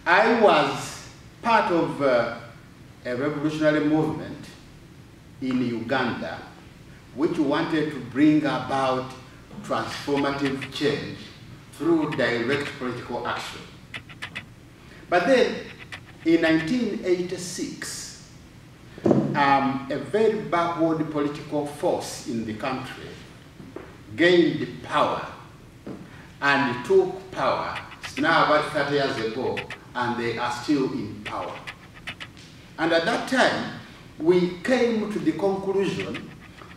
I was part of a revolutionary movement in Uganda which wanted to bring about transformative change through direct political action. But then, in 1986, a very backward political force in the country gained power and took power. It's now about 30 years ago, and they are still in power. And at that time, we came to the conclusion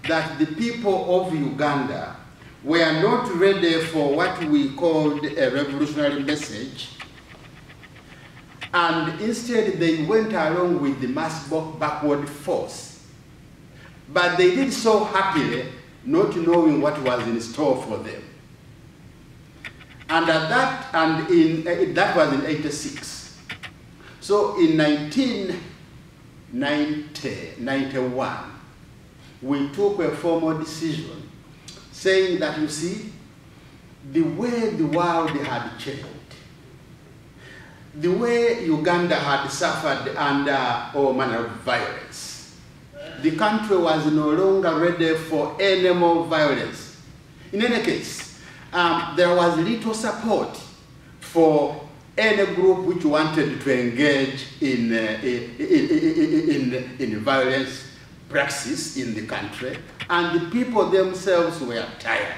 that the people of Uganda were not ready for what we called a revolutionary message, and instead they went along with the mass backward force. But they did so happily, not knowing what was in store for them. And that was in 86. So in 1991, we took a formal decision saying that, you see, the way the world had changed, the way Uganda had suffered under all manner of violence, the country was no longer ready for any more violence. In any case, there was little support for any group which wanted to engage in violence praxis in the country, and the people themselves were tired.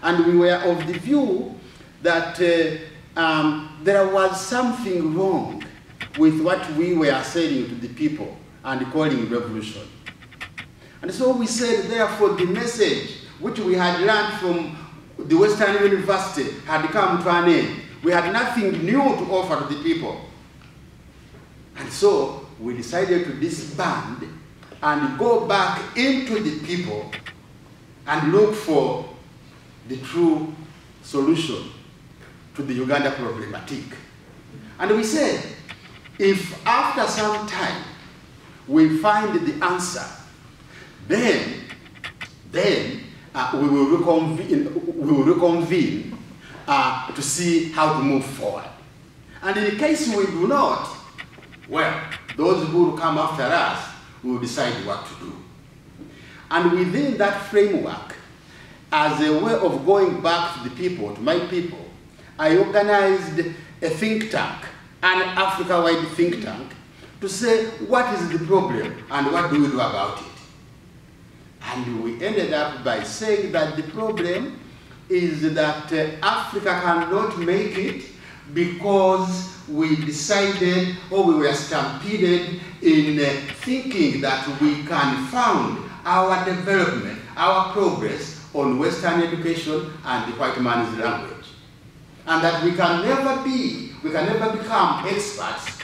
And we were of the view that there was something wrong with what we were saying to the people and calling revolution. And so we said, therefore, the message which we had learned from the Western University had come to an end. We had nothing new to offer to the people. And so we decided to disband and go back into the people and look for the true solution to the Uganda problematic. And we said, if after some time we find the answer, then we will reconvene to see how to move forward. And in the case we do not, well, those who will come after us will decide what to do. And within that framework, as a way of going back to the people, to my people, I organized a think tank, an Africa-wide think tank, to say what is the problem and what do we do about it. And we ended up by saying that the problem is that Africa cannot make it because we decided, or we were stampeded in thinking that we can found our development, our progress on Western education and the white man's language. And that we can never become experts,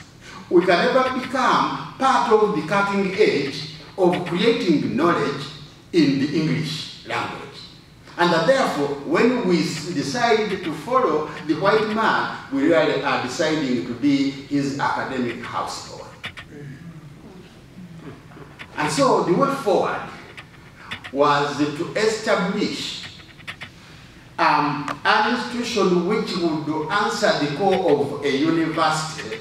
we can never become part of the cutting edge of creating knowledge in the English language. And that therefore, when we decide to follow the white man, we really are deciding to be his academic houseboy. And so the way forward was to establish an institution which would answer the call of a university,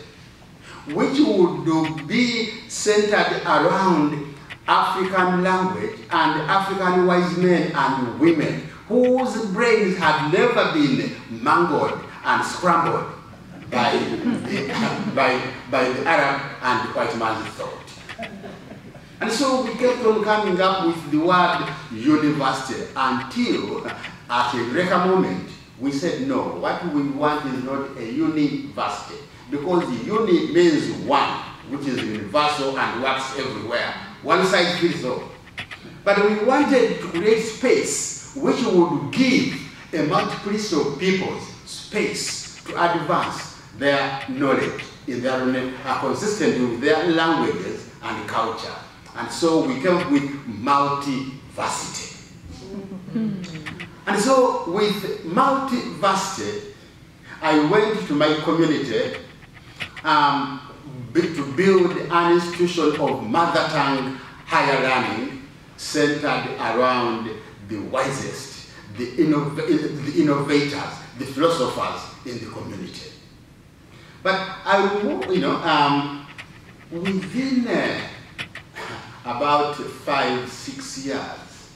which would be centered around African language and African wise men and women whose brains had never been mangled and scrambled by the Arab and the white man's thought. And so we kept on coming up with the word university until at a later moment we said no, what we want is not a university, because the uni means one, which is universal and works everywhere. One size fits all. But we wanted to create space which would give a multiplicity of people's space to advance their knowledge in their own, consistent with their languages and culture. And so we came up with Multiversity. And so with Multiversity, I went to my community to build an institution of mother tongue higher learning centered around the wisest, the innovators, the philosophers in the community. But I will move, within about 5-6 years,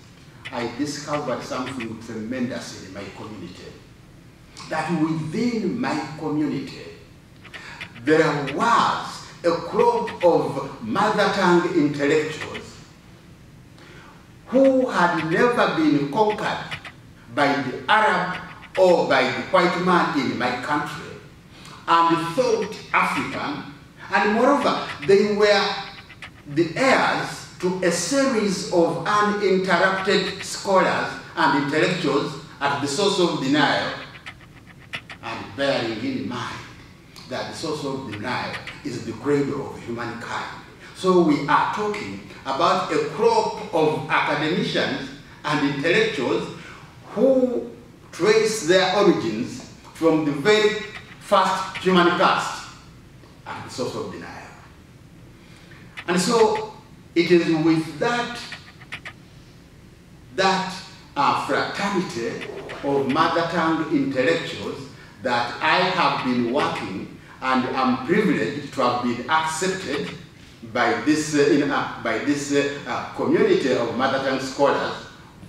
I discovered something tremendous in my community. That within my community, there was a crop of mother tongue intellectuals who had never been conquered by the Arab or by the white man in my country, and thought African, and moreover, they were the heirs to a series of uninterrupted scholars and intellectuals at the source of denial, and bearing in mind that the source of denial is the cradle of humankind. So we are talking about a crop of academicians and intellectuals who trace their origins from the very first human caste at the source of denial. And so it is with that fraternity of mother tongue intellectuals that I have been working, and am privileged to have been accepted by this community of mother tongue scholars,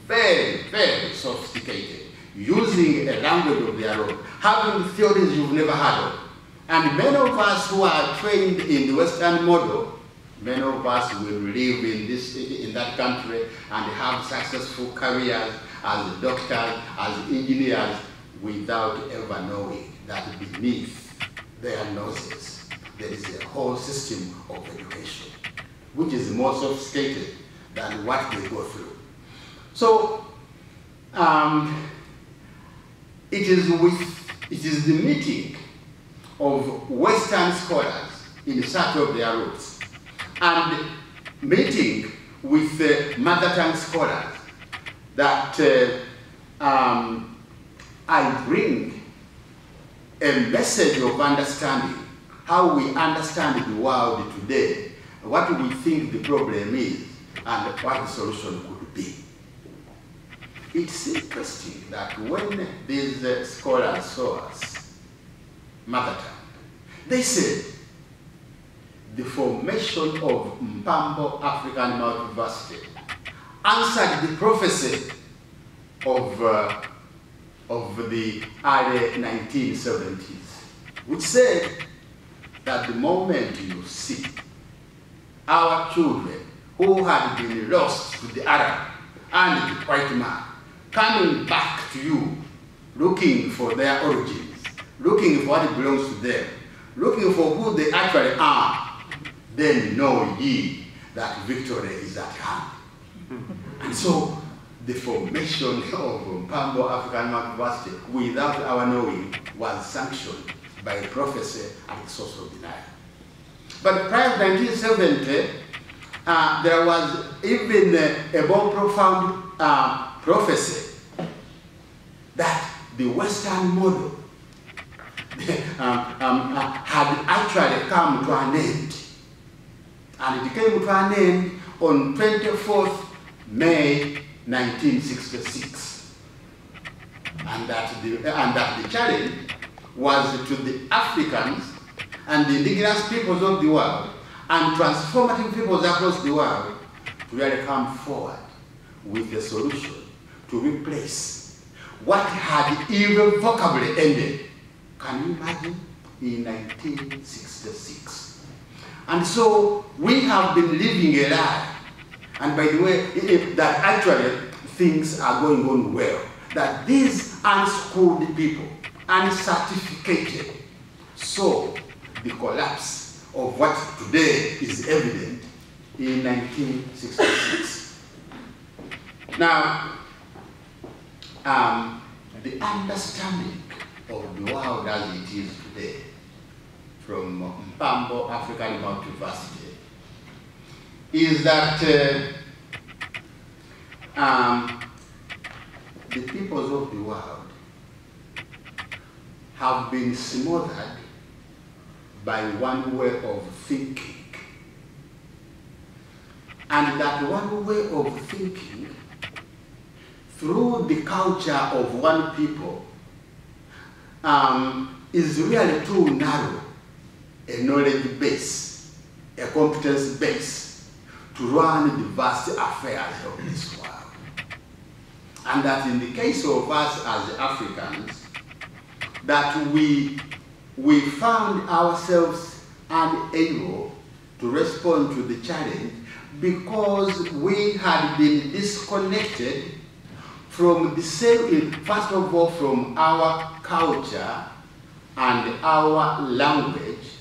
very, very sophisticated, using a language of their own, having theories you've never heard of. And many of us who are trained in the Western model, many of us will live in that country and have successful careers as doctors, as engineers, without ever knowing that beneath their noses there is a whole system of education, which is more sophisticated than what they go through. So it is the meeting of Western scholars in search of their roots and meeting with mother tongue scholars that I bring a message of understanding, how we understand the world today, what we think the problem is, and what the solution could be. It's interesting that when these scholars saw us, mother tongue, they said the formation of Mpambo African Multiversity answered the prophecy of the early 1970s, which said that the moment you see our children who had been lost to the Arab and the white man coming back to you, looking for their origins, looking for what belongs to them, looking for who they actually are, then know ye that victory is at hand. And so the formation of Mpambo African Multiversity, without our knowing, was sanctioned by prophecy and the source of denial. But prior to 1970, there was even a more profound prophecy that the Western model had actually come to an end. And it came to an end on 24th May 1966. And that the challenge was to the Africans and the indigenous peoples of the world and transformative peoples across the world to really come forward with a solution to replace what had irrevocably ended. Can you imagine? In 1966. And so we have been living a lie. And by the way, that actually things are going on well. That these unschooled people, uncertificated, saw the collapse of what today is evident in 1966. Now, the understanding of the world as it is today from Mpambo African Multiversity is that the peoples of the world have been smothered by one way of thinking. And that one way of thinking, through the culture of one people, is really too narrow a knowledge base, a competence base to run the vast affairs of this world. And that in the case of us as Africans, that we found ourselves unable to respond to the challenge because we had been disconnected from the same, first of all, from our culture and our language,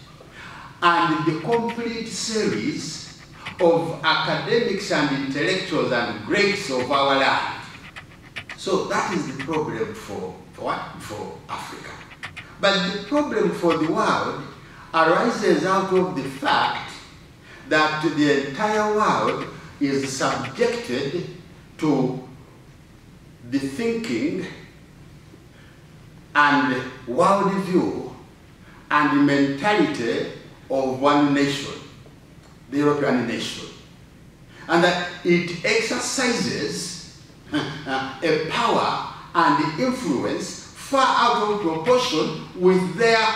and the complete series of academics and intellectuals and greats of our land. So that is the problem for what? For Africa. But the problem for the world arises out of the fact that the entire world is subjected to the thinking and worldview and the mentality of one nation, the European nation. And that it exercises a power and influence far out of proportion with their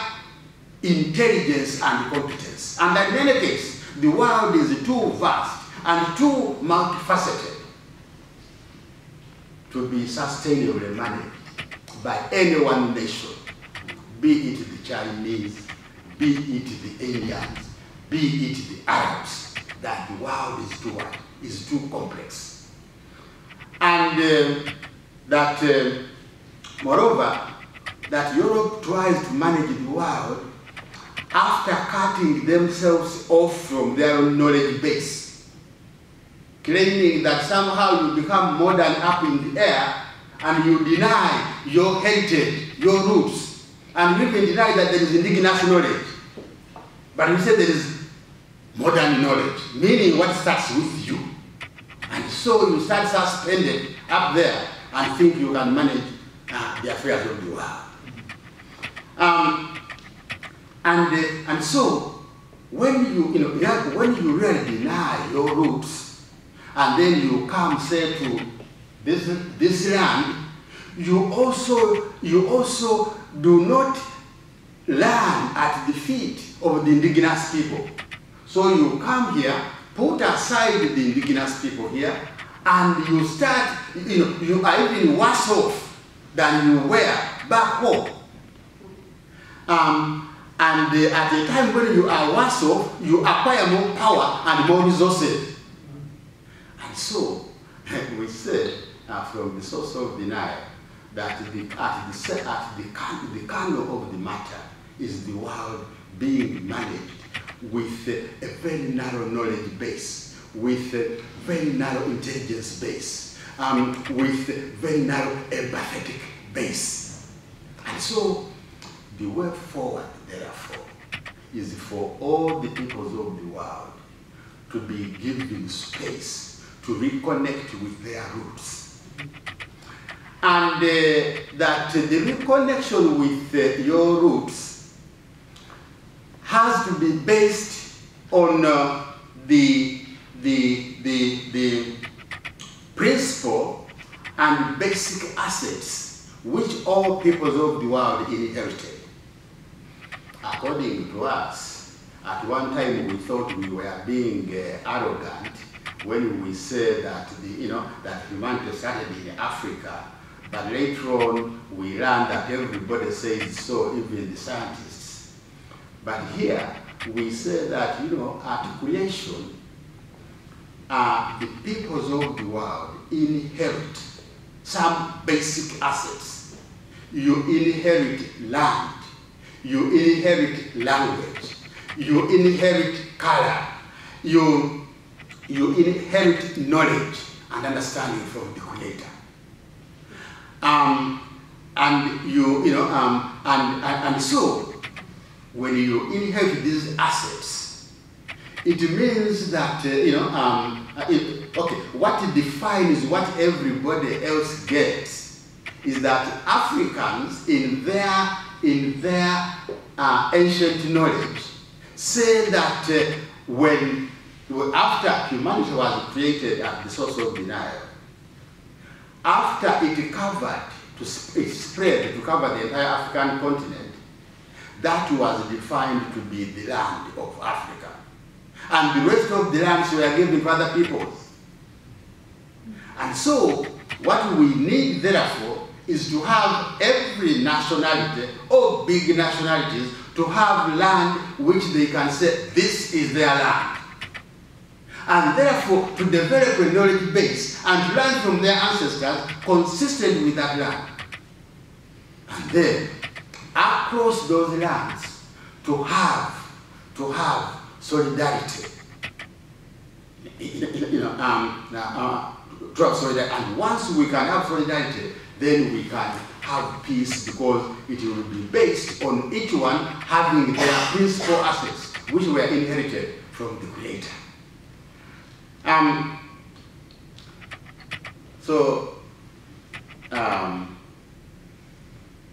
intelligence and competence. And in any case, the world is too vast and too multifaceted to be sustainably managed by any one nation, be it the Chinese, be it the Indians, be it the Arabs, that the world is too complex. And moreover, that Europe tries to manage the world after cutting themselves off from their own knowledge base, claiming that somehow you become modern up in the air and you deny your heritage, your roots, and you even deny that there is indigenous knowledge. But you say there is modern knowledge, meaning what starts with you. And so you start suspended up there and think you can manage the affairs of the world. And so when you really deny your roots, and then you come, say, to this land, you also do not learn at the feet of the indigenous people. So you come here, put aside the indigenous people here, and you start, you are even worse off than you were back home. And at a time when you are worse off, you acquire more power and more resources. And so we say from the source of denial that the kernel of the matter is the world being managed with a very narrow knowledge base, with a very narrow intelligence base, with a very narrow empathetic base. And so the way forward, therefore, is for all the peoples of the world to be given space to reconnect with their roots. And that the reconnection with your roots has to be based on the principle and basic assets which all peoples of the world inherited. According to us, at one time we thought we were being arrogant when we said that that humanity started in Africa, but later on we learned that everybody says so, even the scientists. But here we say that at creation, the peoples of the world inherit some basic assets. You inherit land. You inherit language, you inherit color, you inherit knowledge and understanding from the Creator. And so when you inherit these assets, it means that what defines what everybody else gets is that Africans in their ancient knowledge say that after humanity was created at the source of the Nile, after it spread to cover the entire African continent, that was defined to be the land of Africa. And the rest of the lands were given to other peoples. And so, what we need, therefore, is to have every nationality, or big nationalities, to have land which they can say, this is their land. And therefore, to develop a knowledge base and learn from their ancestors consistent with that land. And then, across those lands, to have solidarity. To have solidarity. And once we can have solidarity, then we can have peace, because it will be based on each one having their principal assets, which were inherited from the Creator.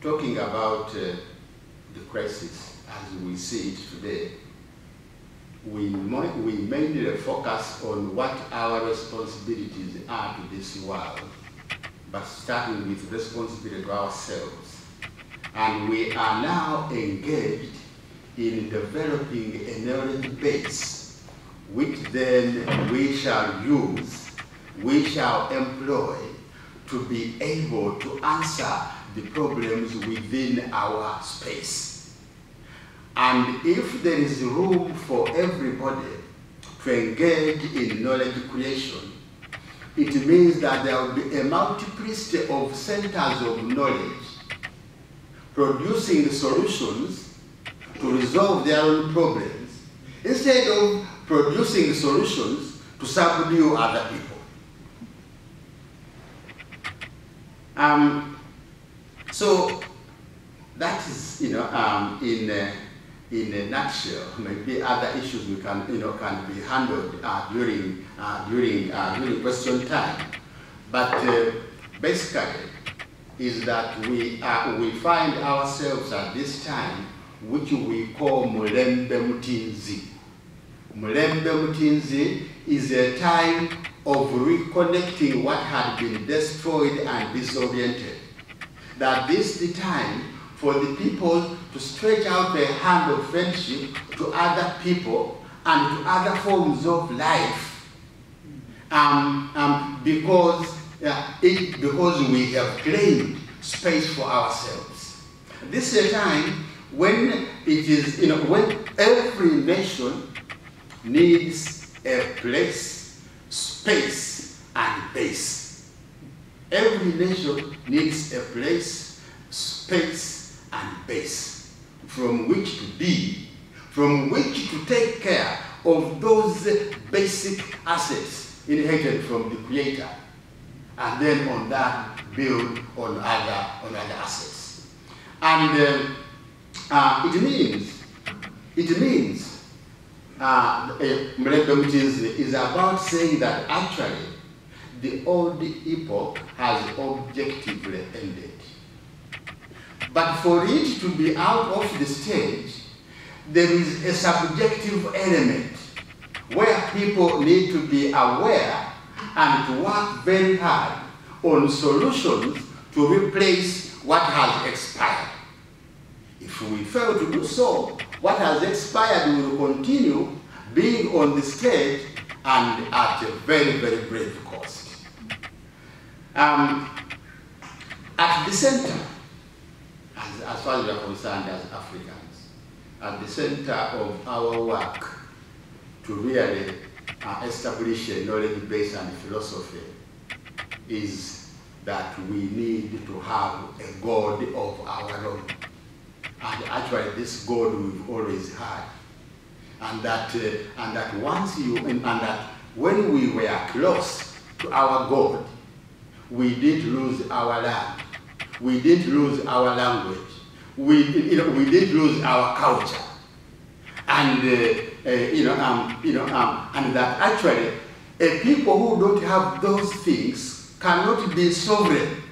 Talking about the crisis as we see it today, we mainly focus on what our responsibilities are to this world, but starting with responsibility to ourselves. And we are now engaged in developing a knowledge base, which then we shall use, we shall employ to be able to answer the problems within our space. And if there is room for everybody to engage in knowledge creation, it means that there will be a multiplicity of centers of knowledge producing solutions to resolve their own problems, instead of producing solutions to subdue other people. So that is, in a nutshell. Maybe other issues we can, can be handled during question time. But basically, is that we find ourselves at this time, which we call Mulembe Mutinzi. Mulembe Mutinzi is a time of reconnecting what had been destroyed and disoriented. That this is the time for the people to stretch out their hand of friendship to other people and to other forms of life. Because we have claimed space for ourselves. This is a time when it is, when every nation needs a place, space, and base. Every nation needs a place, space, and base from which to be, from which to take care of those basic assets inherited from the Creator, and then on that build on other assets. And it means is about saying that actually the old epoch has objectively ended. But for it to be out of the stage, there is a subjective element where people need to be aware and to work very hard on solutions to replace what has expired. If we fail to do so, what has expired will continue being on the stage and at a very, very brave cost. At the center, as far as we are concerned as Africans, at the center of our work to really establish a knowledge base and philosophy is that we need to have a God of our own. And actually this God we've always had. And that once and that when we were close to our God, we did lose our land. We did lose our language. We did lose our culture. And and that actually a people who don't have those things cannot be sovereign.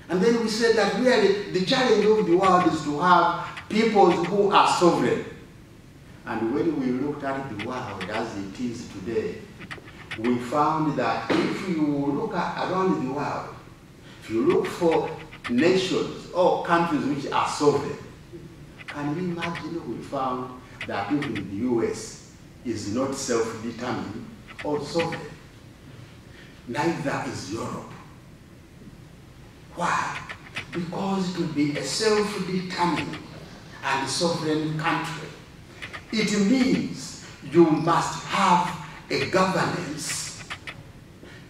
And then we said that really the challenge of the world is to have peoples who are sovereign. And when we looked at the world as it is today, we found that if you look around the world, if you look for nations or countries which are sovereign, Can you imagine we found that even the US is not self-determined or sovereign? Neither is Europe. Why? Because to be a self-determined and sovereign country, it means you must have a governance,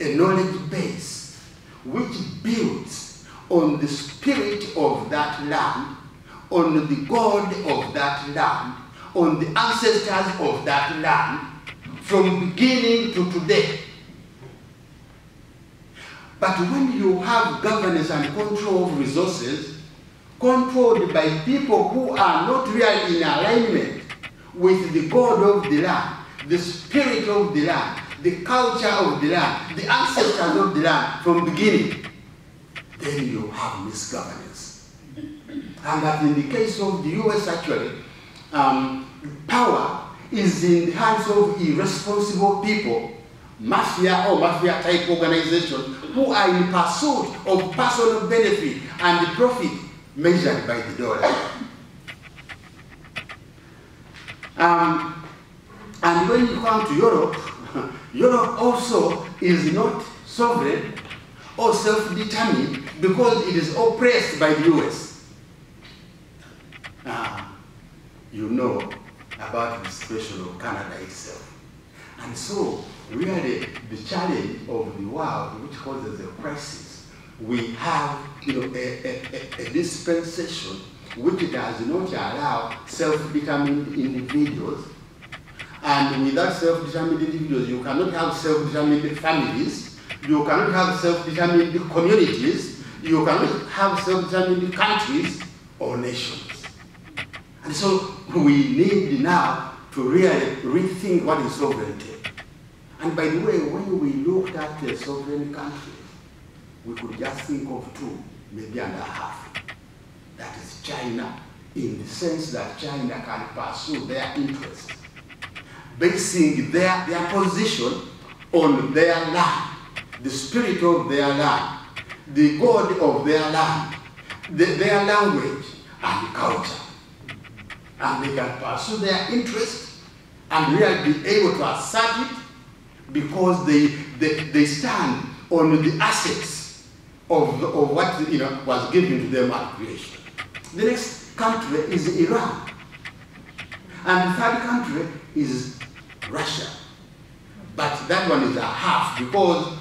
a knowledge base, which builds on the spirit of that land, on the God of that land, on the ancestors of that land, from beginning to today. But when you have governance and control of resources, controlled by people who are not really in alignment with the God of the land, the spirit of the land, the culture of the land, the ancestors of the land from the beginning, then you have misgovernance. And that in the case of the US actually, power is in the hands of irresponsible people, mafia or mafia type organizations who are in pursuit of personal benefit and profit measured by the dollar. And when you come to Europe, Europe also is not sovereign or self-determined because it is oppressed by the US. You know about the situation of Canada itself. And so, really, the challenge of the world, which causes a crisis, we have a dispensation which does not allow self-determined individuals. And without self-determined individuals, you cannot have self-determined families, you cannot have self-determined communities, you cannot have self-determined countries or nations. And so we need now to really rethink what is sovereignty. And by the way, when we looked at the sovereign countries, we could just think of two, maybe and a half. That is China, in the sense that China can pursue their interests, basing their position on their land, the spirit of their land, the God of their land, their language and culture. And they can pursue their interests and really be able to assert it because they stand on the assets of what was given to them at creation. The next country is Iran. And the third country is Russia. But that one is a half because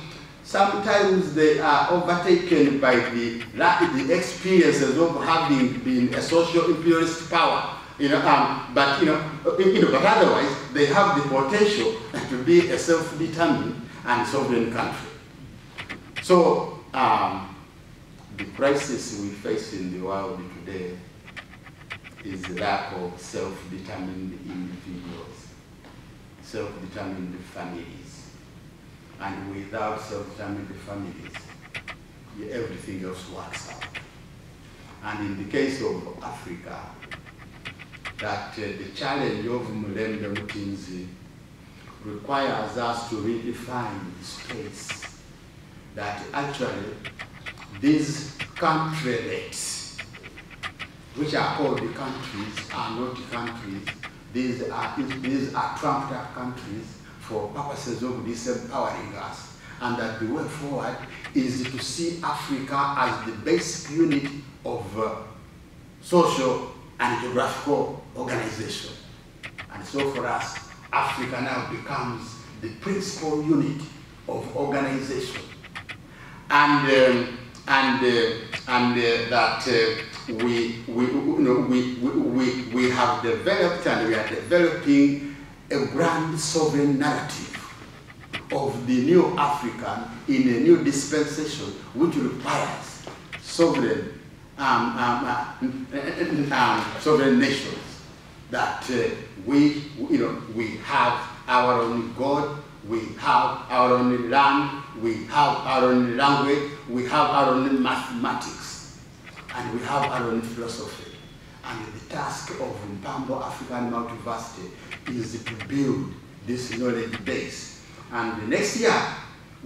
sometimes they are overtaken by the experiences of having been a social imperialist power. But otherwise they have the potential to be a self-determined and sovereign country. So the crisis we face in the world today is the lack of self-determined individuals, self-determined families. And without self-determined families, everything else works out. And in the case of Africa, that the challenge of Multiversity Mutinzi requires us to redefine the space that actually these countrylets, which are called the countries, are not countries. These are trumped up countries for purposes of disempowering us. And that the way forward is to see Africa as the basic unit of social and geographical organization. And so for us, Africa now becomes the principal unit of organization. And that we have developed and we are developing a grand sovereign narrative of the new African in a new dispensation which requires sovereign sovereign nations, that we have our own God, we have our own land, we have our own language, we have our own mathematics, and we have our own philosophy. And the task of Mpambo African Multiversity is to build this knowledge base. And next year,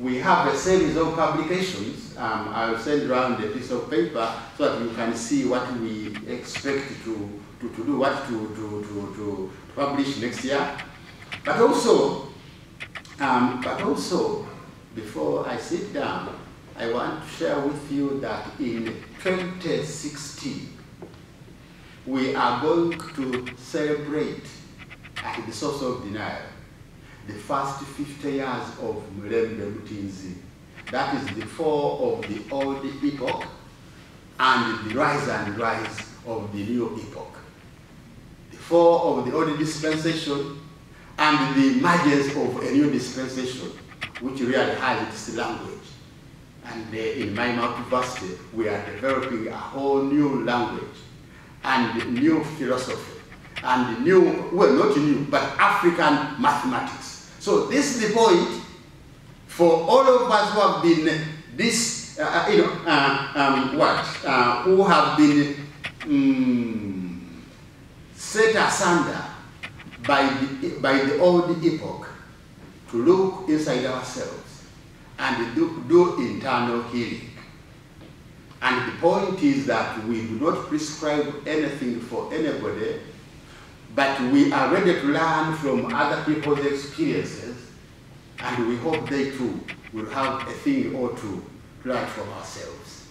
we have a series of publications. I'll send around a piece of paper so that you can see what we expect to do, what to publish next year. But also, before I sit down, I want to share with you that in 2016, we are going to celebrate at the source of denial the first 50 years of Mulembe Mutinzi. That is the fall of the old epoch and the rise of the new epoch. The fall of the old dispensation and the emergence of a new dispensation, which really has its language. And in my Multiversity, we are developing a whole new language and new philosophy and new, well, not new, but African mathematics. So this is the point for all of us who have been this, who have been set asunder by the old epoch, to look inside ourselves and do internal healing. And the point is that we do not prescribe anything for anybody, but we are ready to learn from other people's experiences, and we hope they too will have a thing or two to learn from ourselves.